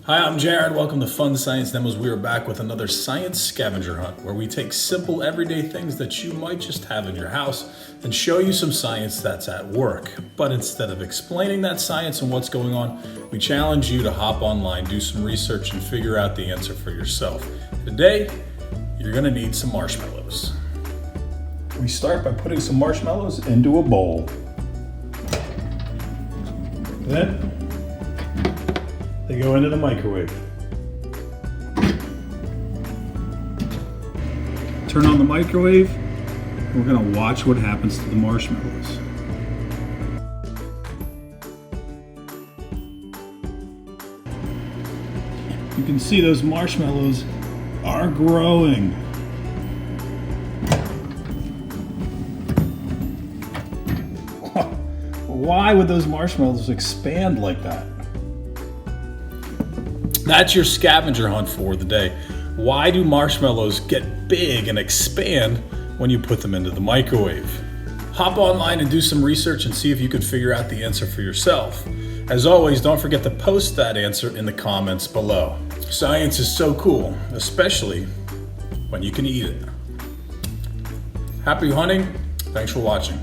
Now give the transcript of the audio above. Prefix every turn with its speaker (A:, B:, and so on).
A: Hi, I'm Jared. Welcome to FunScience Demos. We are back with another science scavenger hunt where we take simple everyday things that you might just have in your house and show you some science that's at work. But instead of explaining that science and what's going on, we challenge you to hop online, do some research, and figure out the answer for yourself. Today, you're going to need some marshmallows. We start by putting some marshmallows into a bowl. Then they go into the microwave. Turn on the microwave, and we're going to watch what happens to the marshmallows. You can see those marshmallows are growing. Why would those marshmallows expand like that? That's your scavenger hunt for the day. Why do marshmallows get big and expand when you put them into the microwave? Hop online and do some research and see if you can figure out the answer for yourself. As always, don't forget to post that answer in the comments below. Science is so cool, especially when you can eat it. Happy hunting. Thanks for watching.